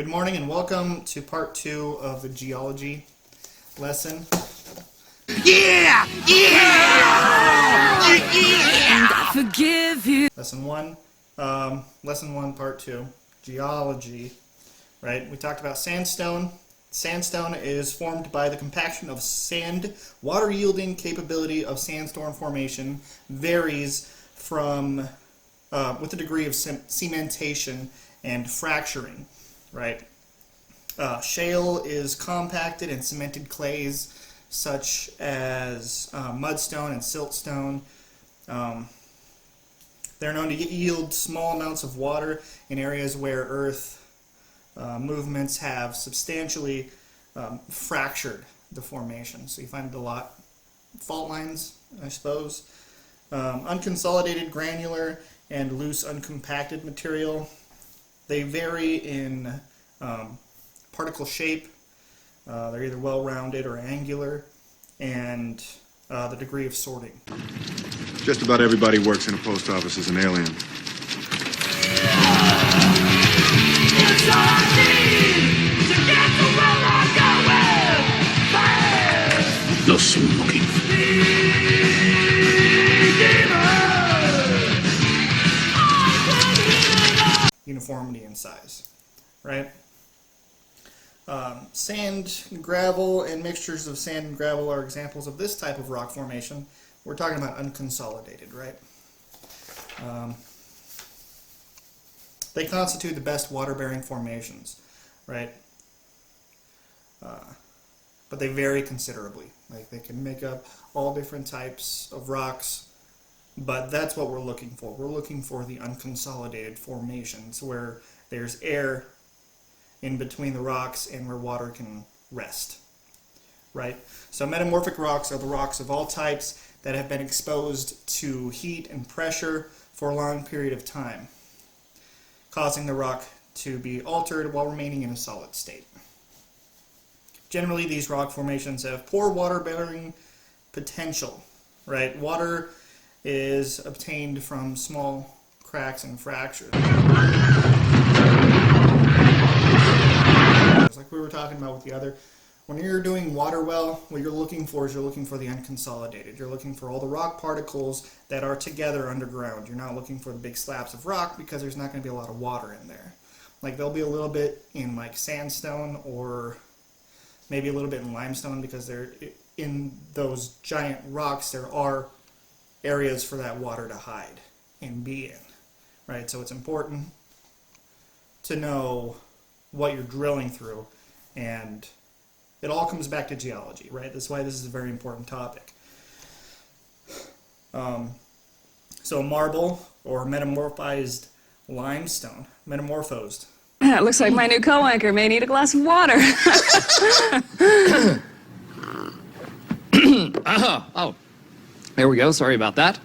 morning and welcome to part 2 of the geology lesson. Yeah! Yeah! Yeah! I forgive you. Lesson 1, part 2, geology, right? We talked about sandstone. Sandstone is formed by the compaction of sand. Water yielding capability of sandstone formation varies from with the degree of cementation and fracturing, right? Shale is compacted and cemented clays such as mudstone and siltstone. They're known to yield small amounts of water in areas where earth movements have substantially fractured the formation. So you find it a lot. Fault lines, I suppose. Unconsolidated, granular, and loose uncompacted material. They vary in particle shape. They're either well-rounded or angular, and the degree of sorting. Just about everybody works in a post office as an alien. It's all I need to get to where I'm going! Fast! No smoking. Uniformity in size, right? Sand, gravel, and mixtures of sand and gravel are examples of this type of rock formation. We're talking about unconsolidated, right? They constitute the best water-bearing formations, right? But they vary considerably. Like they can make up all different types of rocks, but that's what we're looking for. We're looking for the unconsolidated formations where there's air in between the rocks and where water can rest, right? So metamorphic rocks are the rocks of all types that have been exposed to heat and pressure for a long period of time, causing the rock to be altered while remaining in a solid state. Generally, these rock formations have poor water-bearing potential, right? Water is obtained from small cracks and fractures. Like we were talking about with the other, when you're doing water well, what you're looking for is you're looking for the unconsolidated. You're looking for all the rock particles that are together underground. You're not looking for the big slabs of rock because there's not going to be a lot of water in there. Like there'll be a little bit in like sandstone or maybe a little bit in limestone because they're in those giant rocks there are areas for that water to hide and be in, right? So it's important to know what you're drilling through, and it all comes back to geology, right? That's why this is a very important topic. So marble or metamorphized limestone, metamorphosed. It looks like my new co-anchor may need a glass of water. Oh, there we go. Sorry about that.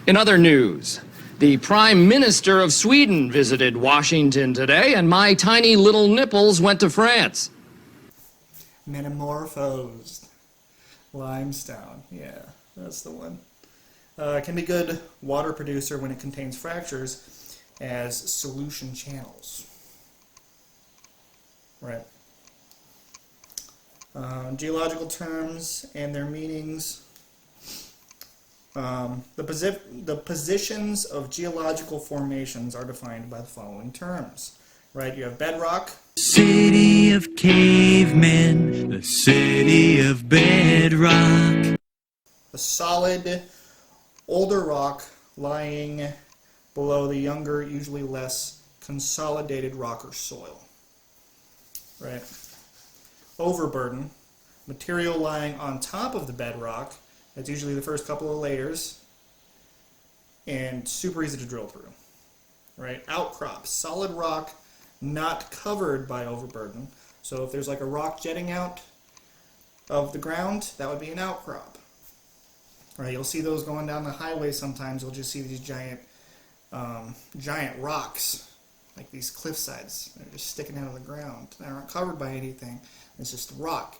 In other news, the Prime Minister of Sweden visited Washington today, and my tiny little nipples went to France. Metamorphosed limestone, yeah, that's the one. Can be good water producer when it contains fractures as solution channels, right? Geological terms and their meanings. The positions of geological formations are defined by the following terms, right? You have bedrock. City of cavemen, the city of bedrock. A solid, older rock lying below the younger, usually less consolidated rock or soil, right? Overburden, material lying on top of the bedrock. That's usually the first couple of layers and super easy to drill through, right? Outcrops, solid rock not covered by overburden. So if there's like a rock jetting out of the ground, that would be an outcrop, right? You'll see those going down the highway sometimes. You'll just see these giant rocks, like these cliff sides. They're just sticking out of the ground. They aren't covered by anything. It's just rock.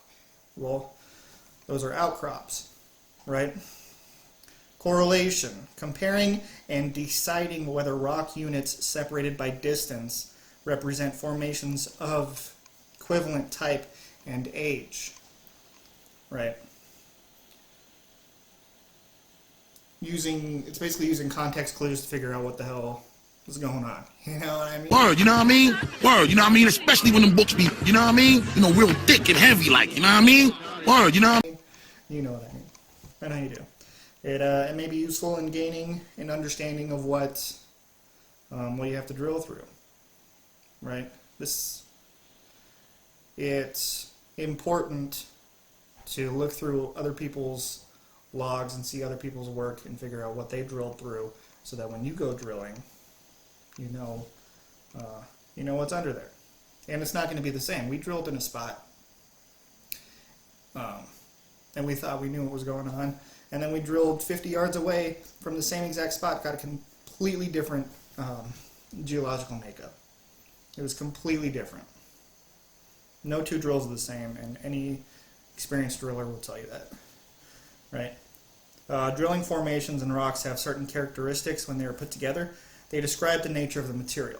Well, those are outcrops, right? Correlation, comparing and deciding whether rock units separated by distance represent formations of equivalent type and age, right? It's basically using context clues to figure out what the hell is going on. You know what I mean? Word, you know what I mean? Word, you know what I mean? Especially when them books be, you know what I mean? You know, real thick and heavy like, you know what I mean? Word, you know what I mean? You know what I mean. I know you do. It may be useful in gaining an understanding of what you have to drill through, right? It's important to look through other people's logs and see other people's work and figure out what they drilled through, so that when you go drilling, you know what's under there, and it's not going to be the same. We drilled in a spot, and we thought we knew what was going on, and then we drilled 50 yards away from the same exact spot, got a completely different geological makeup. It was completely different. No two drills are the same, and any experienced driller will tell you that, right? Drilling formations and rocks have certain characteristics when they are put together. They describe the nature of the material,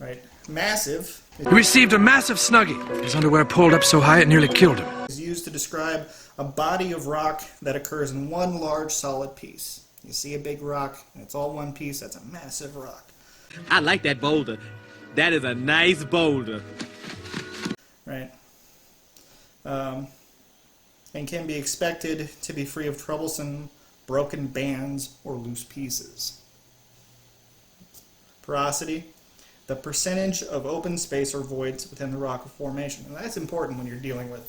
right? Massive He received a massive snuggie. His underwear pulled up so high it nearly killed him. is used to describe a body of rock that occurs in one large solid piece. You see a big rock, and it's all one piece, that's a massive rock. I like that boulder. That is a nice boulder. Right? And can be expected to be free of troublesome broken bands or loose pieces. Porosity, the percentage of open space or voids within the rock formation. And that's important when you're dealing with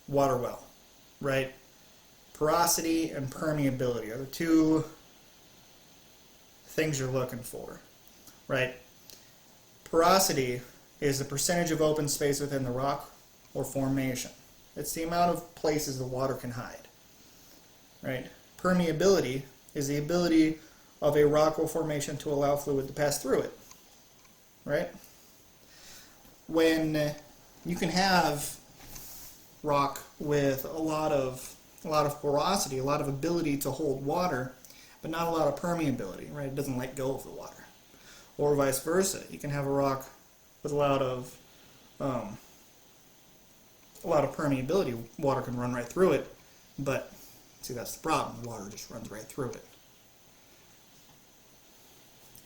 water well, right? Porosity and permeability are the two things you're looking for, right? Porosity is the percentage of open space within the rock or formation. It's the amount of places the water can hide, right? Permeability is the ability of a rock or formation to allow fluid to pass through it, right? When you can have rock with a lot of porosity, a lot of ability to hold water, but not a lot of permeability, right? It doesn't let go of the water. Or vice versa. You can have a rock with a lot of permeability. Water can run right through it, but see, that's the problem. The water just runs right through it.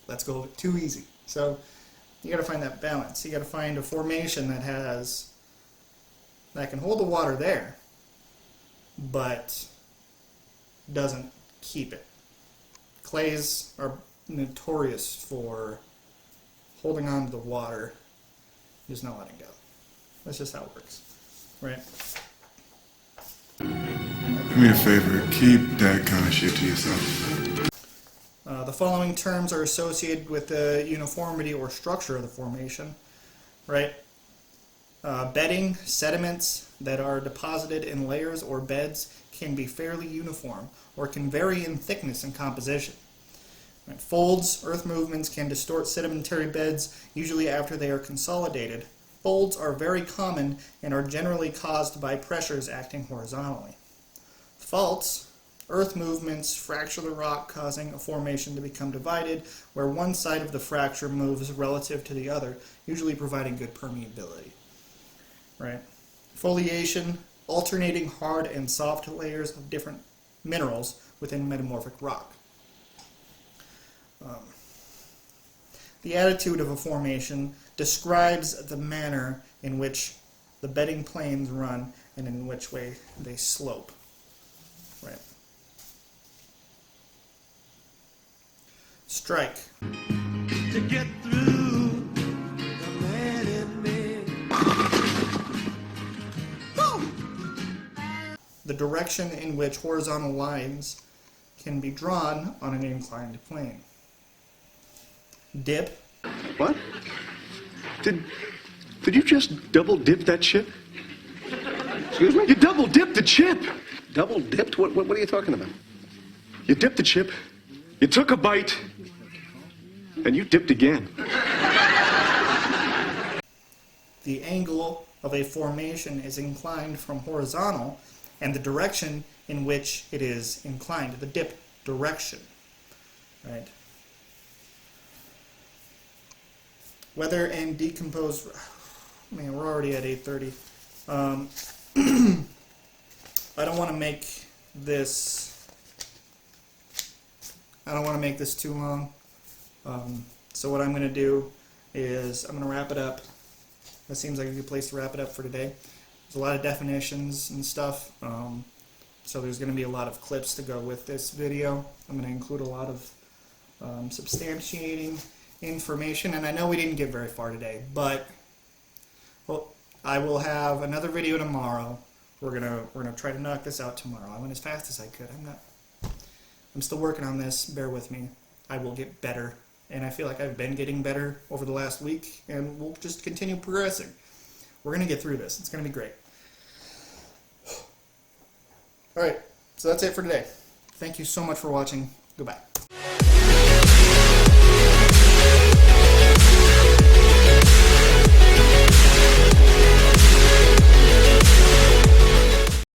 Let's go too easy. So you got to find that balance. You got to find a formation that can hold the water there, but doesn't keep it. Clays are notorious for holding on to the water, just not letting go. That's just how it works, right? Do me a favor, keep that kind of shit to yourself. The following terms are associated with the uniformity or structure of the formation, right? Bedding, sediments that are deposited in layers or beds can be fairly uniform or can vary in thickness and composition. Right? Folds, earth movements can distort sedimentary beds, usually after they are consolidated. Folds are very common and are generally caused by pressures acting horizontally. Faults, earth movements fracture the rock, causing a formation to become divided, where one side of the fracture moves relative to the other, usually providing good permeability. Right? Foliation, alternating hard and soft layers of different minerals within metamorphic rock. The attitude of a formation describes the manner in which the bedding planes run and in which way they slope. Right. Strike. To get through the man in me. The direction in which horizontal lines can be drawn on an inclined plane. Dip. What? Did you just double dip that chip? Excuse me? You double dipped the chip. Double dipped? What are you talking about? You dipped the chip, you took a bite, and you dipped again. The angle of a formation is inclined from horizontal, and the direction in which it is inclined, the dip direction, right? weather and decompose. Man, we're already at 8:30. I don't want to make this. I don't want to make this too long. So what I'm going to do is I'm going to wrap it up. That seems like a good place to wrap it up for today. There's a lot of definitions and stuff. So there's going to be a lot of clips to go with this video. I'm going to include a lot of substantiating information, and I know we didn't get very far today, but well, I will have another video tomorrow. We're gonna try to knock this out tomorrow. I went as fast as I could. I'm still working on this. Bear with me. I will get better, and I feel like I've been getting better over the last week, and we'll just continue progressing. We're gonna get through this. It's gonna be great. All right, so that's it for today. Thank you so much for watching. Goodbye.